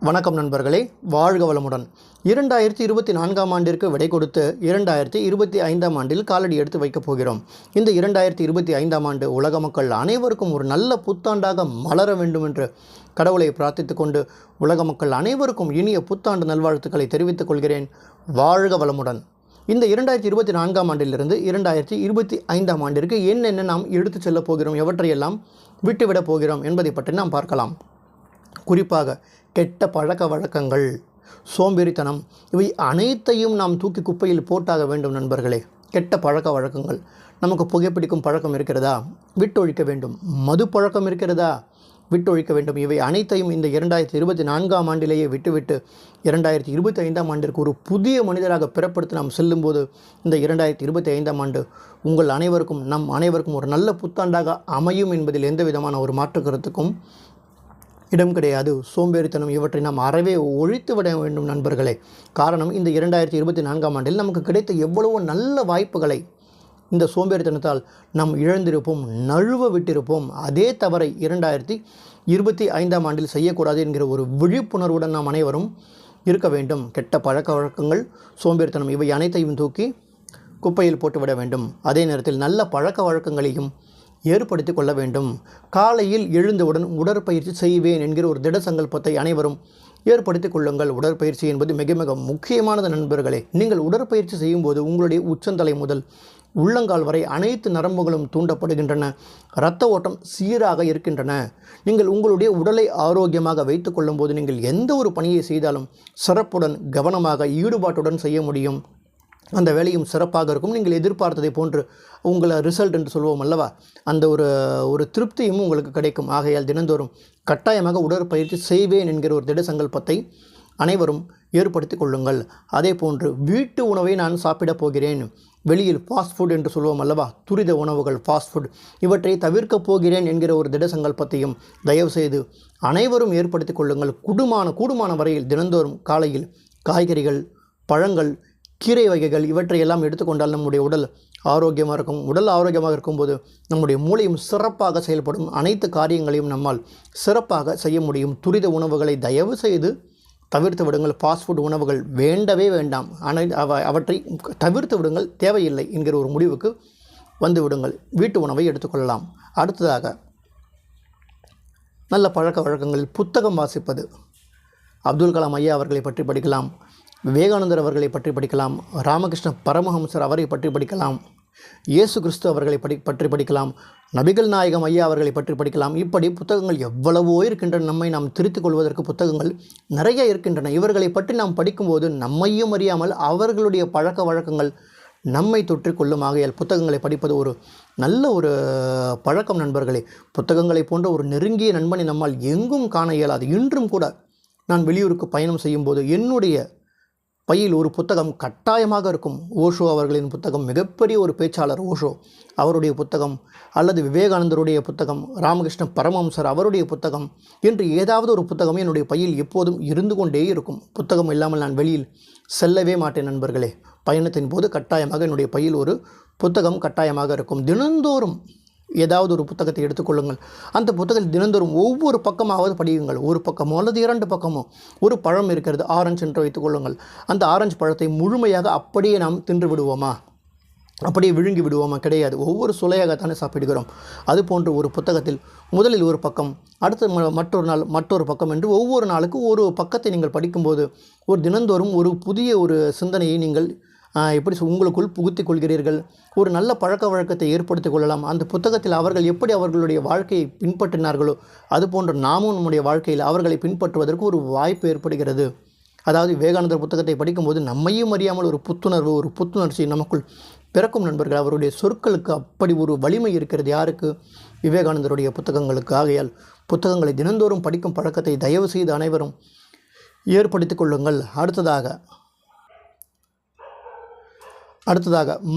வணக்கம் நண்பர்களே, வாழ்க வளமுடன். 2024ஆம் ஆண்டிற்கு விடை கொடுத்து 2025ஆம் ஆண்டில் காலடி எடுத்து வைக்கப் போகிறோம். இந்த 2025ஆம் ஆண்டு உலக மக்கள் அனைவருக்கும் ஒரு நல்ல புத்தாண்டாக மலர வேண்டும் என்று கடவுளை பிரார்த்தித்துக் கொண்டு உலக மக்கள் அனைவருக்கும் இனிய புத்தாண்டு நல்வாழ்த்துக்களை தெரிவித்துக் கொள்கிறேன். வாழ்க வளமுடன். இந்த 2024ஆம் ஆண்டிலிருந்து 2025ஆம் ஆண்டிற்கு என்னென்ன நாம் எடுத்துச் செல்லப் போகிறோம், எவற்றையெல்லாம் விட்டுவிடப் போகிறோம் என்பதை பற்றி நாம் பார்க்கலாம். குறிப்பாக கெட்ட பழக்க வழக்கங்கள், சோம்பேறித்தனம், இவை அனைத்தையும் நாம் தூக்கி குப்பையில் போட்டாக வேண்டும் நண்பர்களே. கெட்ட பழக்க வழக்கங்கள், நமக்கு புகைப்பிடிக்கும் பழக்கம் இருக்கிறதா, விட்டொழிக்க வேண்டும். மது பழக்கம் இருக்கிறதா, விட்டொழிக்க வேண்டும். இவை அனைத்தையும் இந்த 2024ஆம் ஆண்டிலேயே விட்டுவிட்டு 2025ஆம் ஆண்டிற்கு ஒரு புதிய மனிதராக பிறப்படுத்தி நாம் செல்லும்போது இந்த 2025ஆம் ஆண்டு உங்கள் அனைவருக்கும் நம் அனைவருக்கும் ஒரு நல்ல புத்தாண்டாக அமையும் என்பதில் எந்த விதமான ஒரு மாற்று கருத்துக்கும் இடம் கிடையாது. சோம்பேறித்தனம் இவற்றை நாம் அறவே ஒழித்து விட வேண்டும் நண்பர்களே. காரணம், இந்த 2024ஆம் ஆண்டில் நமக்கு கிடைத்த எவ்வளவோ நல்ல வாய்ப்புகளை இந்த சோம்பேறித்தனத்தால் நாம் இழந்திருப்போம், நழுவ விட்டிருப்போம். அதே தவறை 2025ஆம் ஆண்டில் செய்யக்கூடாது என்கிற ஒரு விழிப்புணர்வுடன் நாம் அனைவரும் இருக்க வேண்டும். கெட்ட பழக்க வழக்கங்கள், சோம்பேறித்தனம் இவை அனைத்தையும் தூக்கி குப்பையில் போட்டுவிட வேண்டும். அதே நேரத்தில் நல்ல பழக்க வழக்கங்களையும் ஏற்படுத்தி கொள்ள வேண்டும். காலையில் எழுந்தவுடன் உடற்பயிற்சி செய்வேன் என்கிற ஒரு திட சங்கல்பத்தை அனைவரும் ஏற்படுத்தி கொள்ளுங்கள். உடற்பயிற்சி என்பது மிக மிக முக்கியமானது நண்பர்களே. நீங்கள் உடற்பயிற்சி செய்யும்போது உங்களுடைய உச்சந்தலை முதல் உள்ளங்கால் வரை அனைத்து நரம்புகளும் தூண்டப்படுகின்றன, இரத்த ஓட்டம் சீராக இருக்கின்றன. நீங்கள் உங்களுடைய உடலை ஆரோக்கியமாக வைத்து கொள்ளும் போது நீங்கள் எந்த ஒரு பணியை செய்தாலும் சிறப்புடன், கவனமாக, ஈடுபாட்டுடன் செய்ய முடியும். அந்த வேலையும் சிறப்பாக இருக்கும். நீங்கள் எதிர்பார்த்ததை போன்று உங்களை ரிசல்ட் என்று சொல்வோம் அல்லவா, அந்த ஒரு திருப்தியும் உங்களுக்கு கிடைக்கும். ஆகையால் தினந்தோறும் கட்டாயமாக உடற்பயிற்சி செய்வேன் என்கிற ஒரு திட சங்கல்பத்தை அனைவரும் ஏற்படுத்தி கொள்ளுங்கள். அதே போன்று வீட்டு உணவை நான் சாப்பிடப் போகிறேன், வெளியில் ஃபாஸ்ட் ஃபுட் என்று சொல்வோம் அல்லவா, துரித உணவுகள், ஃபாஸ்ட் ஃபுட் இவற்றை தவிர்க்கப் போகிறேன் என்கிற ஒரு திட சங்கல்பத்தையும் தயவுசெய்து அனைவரும் ஏற்படுத்தி கொள்ளுங்கள். கூடுமான வரையில் தினந்தோறும் காலையில் காய்கறிகள், பழங்கள், கீரை வகைகள் இவற்றையெல்லாம் எடுத்துக்கொண்டால் நம்முடைய உடல் ஆரோக்கியமாக இருக்கும். உடல் ஆரோக்கியமாக இருக்கும்போது நம்முடைய மூளையும் சிறப்பாக செயல்படும். அனைத்து காரியங்களையும் நம்மால் சிறப்பாக செய்ய முடியும். துரித உணவுகளை தயவு செய்து தவிர்த்து விடுங்கள். ஃபாஸ்ட் ஃபுட் உணவுகள் வேண்டவே வேண்டாம். அவற்றை தவிர்த்து விடுங்கள், தேவையில்லை என்கிற ஒரு முடிவுக்கு வந்து விடுங்கள். வீட்டு உணவை எடுத்துக்கொள்ளலாம். அடுத்ததாக நல்ல பழக்க வழக்கங்களில் புத்தகம் வாசிப்பது. அப்துல் கலாம் ஐயா அவர்களை பற்றி படிக்கலாம், விவேகானந்தர் அவர்களை பற்றி படிக்கலாம், ராமகிருஷ்ண பரமஹம்சர் அவரை பற்றி படிக்கலாம், இயேசு கிறிஸ்து அவர்களை பற்றி படிக்கலாம், நபிகள் நாயகம் ஐயா அவர்களை பற்றி படிக்கலாம். இப்படி புத்தகங்கள் எவ்வளவோ இருக்கின்றன. நம்மை நாம் திருத்திக் கொள்வதற்கு புத்தகங்கள் நிறைய இருக்கின்றன. இவர்களை பற்றி நாம் படிக்கும்போது நம்மையும் அறியாமல் அவர்களுடைய பழக்க வழக்கங்கள் நம்மை தொற்றிக்கொள்ளும். ஆகையால் புத்தகங்களை படிப்பது ஒரு நல்ல ஒரு பழக்கம் நண்பர்களே. புத்தகங்களை போன்ற ஒரு நெருங்கிய நண்பனை நம்மால் எங்கும் காண இயலாது. இன்றும் கூட நான் வெளியூருக்கு பயணம் செய்யும்போது என்னுடைய பையில் ஒரு புத்தகம் கட்டாயமாக இருக்கும். ஓஷோ அவர்களின் புத்தகம், மிகப்பெரிய ஒரு பேச்சாளர் ஓஷோ, அவருடைய புத்தகம், அல்லது விவேகானந்தருடைய புத்தகம், ராமகிருஷ்ண பரமஹம்சர் அவருடைய புத்தகம் என்று ஏதாவது ஒரு புத்தகம் என்னுடைய பையில் எப்போதும் இருந்து கொண்டே இருக்கும். புத்தகம் இல்லாமல் நான் வெளியில் செல்லவே மாட்டேன் நண்பர்களே. பயணத்தின் போது கட்டாயமாக என்னுடைய பையில் ஒரு புத்தகம் கட்டாயமாக இருக்கும். தினந்தோறும் ஏதாவது ஒரு புத்தகத்தை எடுத்துக்கொள்ளுங்கள். அந்த புத்தகத்தில் தினந்தோறும் ஒவ்வொரு பக்கமாவது படியுங்கள். ஒரு பக்கமோ அல்லது 2 பக்கமோ. ஒரு பழம் இருக்கிறது, ஆரஞ்சு என்று வைத்துக்கொள்ளுங்கள். அந்த ஆரஞ்சு பழத்தை முழுமையாக அப்படியே நாம் தின்று விடுவோமா, அப்படியே விழுங்கி விடுவோமா? கிடையாது. ஒவ்வொரு சுளையாகத்தானே சாப்பிடுகிறோம். அதுபோன்று ஒரு புத்தகத்தில் முதலில் ஒரு பக்கம், அடுத்த மற்றொரு நாள் மற்றொரு பக்கம் என்று ஒவ்வொரு நாளுக்கு ஒரு பக்கத்தை நீங்கள் படிக்கும்போது ஒரு தினந்தோறும் ஒரு புதிய ஒரு சிந்தனையை நீங்கள் எப்படி உங்களுக்குள் புகுத்திக் கொள்கிறீர்கள். ஒரு நல்ல பழக்க வழக்கத்தை ஏற்படுத்தி கொள்ளலாம். அந்த புத்தகத்தில் அவர்கள் எப்படி அவர்களுடைய வாழ்க்கையை பின்பற்றினார்களோ அதுபோன்று நாமும் நம்முடைய வாழ்க்கையில் அவர்களை பின்பற்றுவதற்கு ஒரு வாய்ப்பு ஏற்படுகிறது. அதாவது விவேகானந்தர் புத்தகத்தை படிக்கும்போது நம்மையும் அறியாமல் ஒரு புத்துணர்வு, ஒரு புத்துணர்ச்சி நமக்குள் பிறக்கும் நண்பர்கள். அவருடைய சொற்களுக்கு அப்படி ஒரு வலிமை இருக்கிறது. யாருக்கு? விவேகானந்தருடைய புத்தகங்களுக்கு. ஆகையால் புத்தகங்களை தினந்தோறும் படிக்கும் பழக்கத்தை தயவு செய்து அனைவரும் ஏற்படுத்தி கொள்ளுங்கள். அடுத்ததாக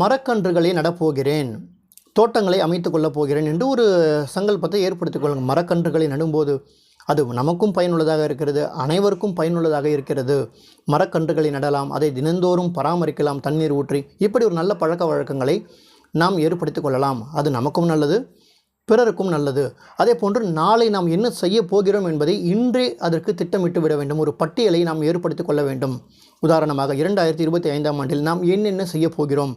மரக்கன்றுகளை நடப்போகிறேன், தோட்டங்களை அமைத்து கொள்ளப் போகிறேன் என்று ஒரு சங்கல்பத்தை ஏற்படுத்திக் கொள்ளுங்கள். மரக்கன்றுகளை நடும்போது அது நமக்கும் பயனுள்ளதாக இருக்கிறது, அனைவருக்கும் பயனுள்ளதாக இருக்கிறது. மரக்கன்றுகளை நடலாம், அதை தினந்தோறும் பராமரிக்கலாம், தண்ணீர் ஊற்றி. இப்படி ஒரு நல்ல பழக்க வழக்கங்களை நாம் ஏற்படுத்தி கொள்ளலாம். அது நமக்கும் நல்லது, பிறருக்கும் நல்லது. அதே போன்று நாளை நாம் என்ன செய்ய போகிறோம் என்பதை இன்றே அதற்கு திட்டமிட்டு விட வேண்டும். ஒரு பட்டியலை நாம் ஏற்படுத்தி கொள்ள வேண்டும். உதாரணமாக 2025ஆம் ஆண்டில் நாம் என்னென்ன செய்ய போகிறோம்,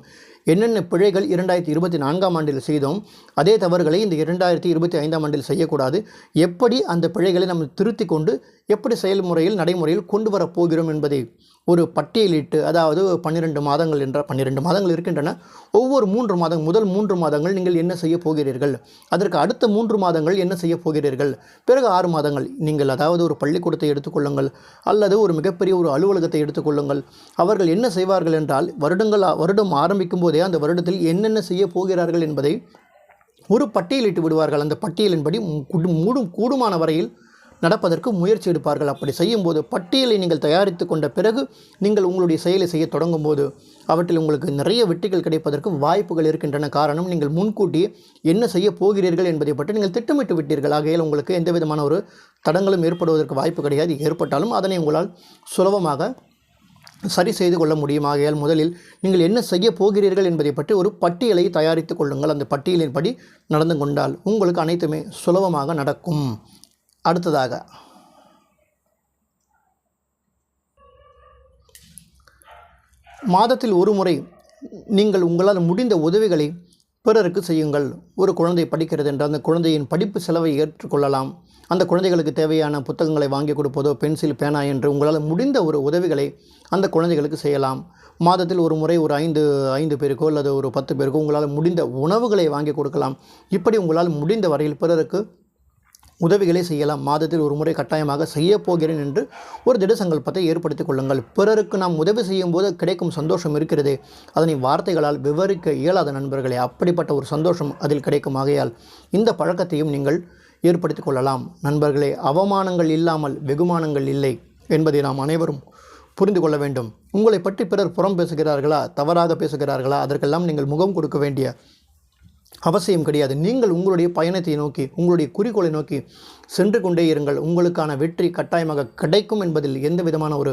என்னென்ன பிழைகள் 2024ஆம் ஆண்டில் செய்தோம், அதே தவறுகளை இந்த 2025ஆம் ஆண்டில் செய்யக்கூடாது, எப்படி அந்த பிழைகளை நம்ம திருத்தி கொண்டு எப்படி செயல்முறையில் நடைமுறையில் கொண்டு வரப்போகிறோம் என்பதை ஒரு பட்டியலிட்டு, அதாவது 12 மாதங்கள் என்ற 12 மாதங்கள் இருக்கின்றன. ஒவ்வொரு 3 மாதங்கள், முதல் 3 மாதங்கள் நீங்கள் என்ன செய்ய போகிறீர்கள், அதற்கு அடுத்த 3 மாதங்கள் என்ன செய்ய போகிறீர்கள், பிறகு 6 மாதங்கள் நீங்கள் அதாவது ஒரு பள்ளிக்கூடத்தை எடுத்துக்கொள்ளுங்கள் அல்லது ஒரு மிகப்பெரிய ஒரு அலுவலகத்தை எடுத்துக்கொள்ளுங்கள். அவர்கள் என்ன செய்வார்கள் என்றால் வருடம் ஆரம்பிக்கும் போதே அந்த வருடத்தில் என்னென்ன செய்ய போகிறார்கள் என்பதை ஒரு பட்டியலிட்டு விடுவார்கள். அந்த பட்டியலின்படி கூடுமான வரையில் நடப்பதற்கு முயற்சி எடுப்பார்கள். அப்படி செய்யும்போது பட்டியலை நீங்கள் தயாரித்து கொண்ட பிறகு நீங்கள் உங்களுடைய செயலை செய்ய தொடங்கும் போது அவற்றில் உங்களுக்கு நிறைய வெற்றிகள் கிடைப்பதற்கு வாய்ப்புகள் இருக்கின்றன. காரணம், நீங்கள் முன்கூட்டியே என்ன செய்ய போகிறீர்கள் என்பதை பற்றி நீங்கள் திட்டமிட்டு விட்டீர்கள். ஆகையால் உங்களுக்கு எந்த விதமான ஒரு தடங்களும் ஏற்படுவதற்கு வாய்ப்பு கிடையாது. ஏற்பட்டாலும் அதனை உங்களால் சுலபமாக சரி செய்து கொள்ள முடியும். ஆகையால் முதலில் நீங்கள் என்ன செய்ய போகிறீர்கள் என்பதை பற்றி ஒரு பட்டியலை தயாரித்து கொள்ளுங்கள். அந்த பட்டியலின்படி நடந்து கொண்டால் உங்களுக்கு அனைத்துமே சுலபமாக நடக்கும். அடுத்ததாக மாதத்தில் ஒரு முறை நீங்கள் உங்களால் முடிந்த உதவிகளை பிறருக்கு செய்யுங்கள். ஒரு குழந்தை படிக்கிறது என்றால் அந்த குழந்தையின் படிப்பு செலவை ஏற்றுக்கொள்ளலாம். அந்த குழந்தைகளுக்கு தேவையான புத்தகங்களை வாங்கி கொடுப்பதோ, பென்சில், பேனா என்று உங்களால் முடிந்த ஒரு உதவிகளை அந்த குழந்தைகளுக்கு செய்யலாம். மாதத்தில் ஒரு முறை ஒரு 5 பேருக்கோ அல்லது ஒரு 10 பேருக்கோ உங்களால் முடிந்த உணவுகளை வாங்கி கொடுக்கலாம். இப்படி உங்களால் முடிந்த வரையில் பிறருக்கு உதவிகளை செய்யலாம். மாதத்தில் ஒரு முறை கட்டாயமாக செய்ய போகிறேன் என்று ஒரு திட சங்கல்பத்தை ஏற்படுத்திக் கொள்ளுங்கள். பிறருக்கு நாம் உதவி செய்யும் போது கிடைக்கும் சந்தோஷம் இருக்கிறதே, அதனை வார்த்தைகளால் விவரிக்க இயலாத நண்பர்களே. அப்படிப்பட்ட ஒரு சந்தோஷம் அதில் கிடைக்கும். ஆகையால் இந்த பழக்கத்தையும் நீங்கள் ஏற்படுத்திக் கொள்ளலாம். நண்பர்களே, அவமானங்கள் இல்லாமல் வெகுமானங்கள் இல்லை என்பதை நாம் அனைவரும் புரிந்து கொள்ள வேண்டும். உங்களை பற்றி பிறர் புறம் பேசுகிறார்களா, தவறாக பேசுகிறார்களா, அதற்கெல்லாம் நீங்கள் முகம் கொடுக்க வேண்டிய அவசியம் கிடையாது. நீங்கள் உங்களுடைய பயணத்தை நோக்கி, உங்களுடைய குறிக்கோளை நோக்கி சென்று கொண்டே இருங்கள். உங்களுக்கான வெற்றி கட்டாயமாக கிடைக்கும் என்பதில் எந்த விதமான ஒரு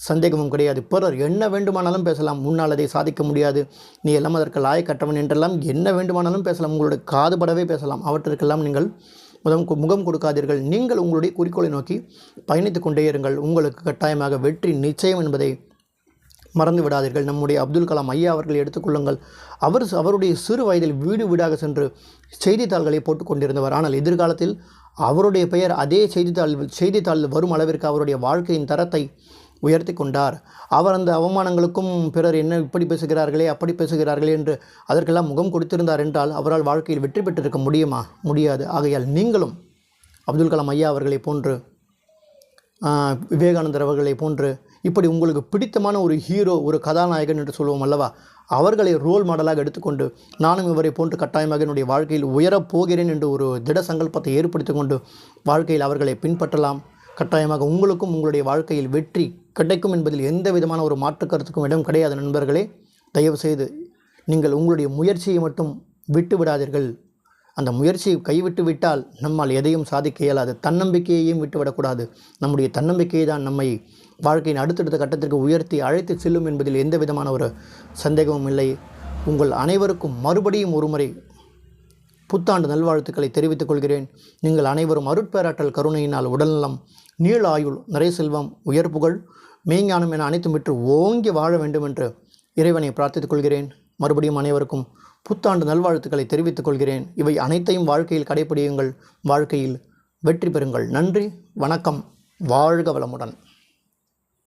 சந்தேகமும் கிடையாது. பிறர் என்ன வேண்டுமானாலும் பேசலாம், முன்னால் அதை சாதிக்க முடியாது, நீ எல்லாம் அதற்கு லாயக்கற்றவன் என்றெல்லாம் என்ன வேண்டுமானாலும் பேசலாம், உங்களுடைய காதுபடவே பேசலாம். அவற்றிற்கெல்லாம் நீங்கள் முகம் கொடுக்காதீர்கள். நீங்கள் உங்களுடைய குறிக்கோளை நோக்கி பயணித்து கொண்டே இருங்கள். உங்களுக்கு கட்டாயமாக வெற்றி நிச்சயம் என்பதை மறந்து விடாதீர்கள். நம்முடைய அப்துல் கலாம் ஐயா அவர்கள் எடுத்துக்கொள்ளுங்கள். அவருடைய சிறு வயதில் வீடு வீடாக சென்று செய்தித்தாள்களை போட்டு கொண்டிருந்தவர். ஆனால் எதிர்காலத்தில் அவருடைய பெயர் அதே செய்தித்தாளில் வரும் அளவிற்கு அவருடைய வாழ்க்கையின் தரத்தை உயர்த்தி கொண்டார். அவர் அந்த அவமானங்களுக்கும் பிறர் என்ன இப்படி பேசுகிறார்களே, அப்படி பேசுகிறார்களே என்று அதற்கெல்லாம் முகம் கொடுத்திருந்தார் என்றால் அவரால் வாழ்க்கையில் வெற்றி பெற்றிருக்க முடியுமா? முடியாது. ஆகையால் நீங்களும் அப்துல் கலாம் ஐயா அவர்களை போன்று, விவேகானந்தர் அவர்களை போன்று, இப்படி உங்களுக்கு பிடித்தமான ஒரு ஹீரோ, ஒரு கதாநாயகன் என்று சொல்வோம் அல்லவா, அவர்களை ரோல் மாடலாக எடுத்துக்கொண்டு நானும் இவரை போன்று கட்டாயமாக என்னுடைய வாழ்க்கையில் உயரப் போகிறேன் என்று ஒரு திட சங்கல்பத்தை ஏற்படுத்தி கொண்டு வாழ்க்கையில் அவர்களை பின்பற்றலாம். கட்டாயமாக உங்களுக்கும் உங்களுடைய வாழ்க்கையில் வெற்றி கிடைக்கும் என்பதில் எந்த விதமான ஒரு மாற்று கருத்துக்கும் இடம் கிடையாது. நண்பர்களே, தயவு செய்து நீங்கள் உங்களுடைய முயற்சியை மட்டும் விட்டு விடாதீர்கள். அந்த முயற்சியை கைவிட்டு விட்டால் நம்மால் எதையும் சாதிக்க இயலாது. தன்னம்பிக்கையையும் விட்டுவிடக்கூடாது. நம்முடைய தன்னம்பிக்கையை தான் நம்மை வாழ்க்கையின் அடுத்தடுத்த கட்டத்திற்கு உயர்த்தி அழைத்து செல்லும் என்பதில் எந்த விதமான ஒரு சந்தேகமும் இல்லை. உங்கள் அனைவருக்கும் மறுபடியும் ஒருமுறை புத்தாண்டு நல்வாழ்த்துக்களை தெரிவித்துக் கொள்கிறேன். நீங்கள் அனைவரும் அருட்பேராற்றல் கருணையினால் உடல்நலம், நீள ஆயுள், நிறை செல்வம், உயர் புகழ், மெய்ஞானம் என அனைத்தும் பெற்று ஓங்கி வாழ வேண்டும் என்று இறைவனை பிரார்த்தித்துக் கொள்கிறேன். மறுபடியும் அனைவருக்கும் புத்தாண்டு நல்வாழ்த்துக்களை தெரிவித்துக் கொள்கிறேன். இவை அனைத்தையும் வாழ்க்கையில் கடைப்பிடியுங்கள். வாழ்க்கையில் வெற்றி பெறுங்கள். நன்றி, வணக்கம், வாழ்க வளமுடன்.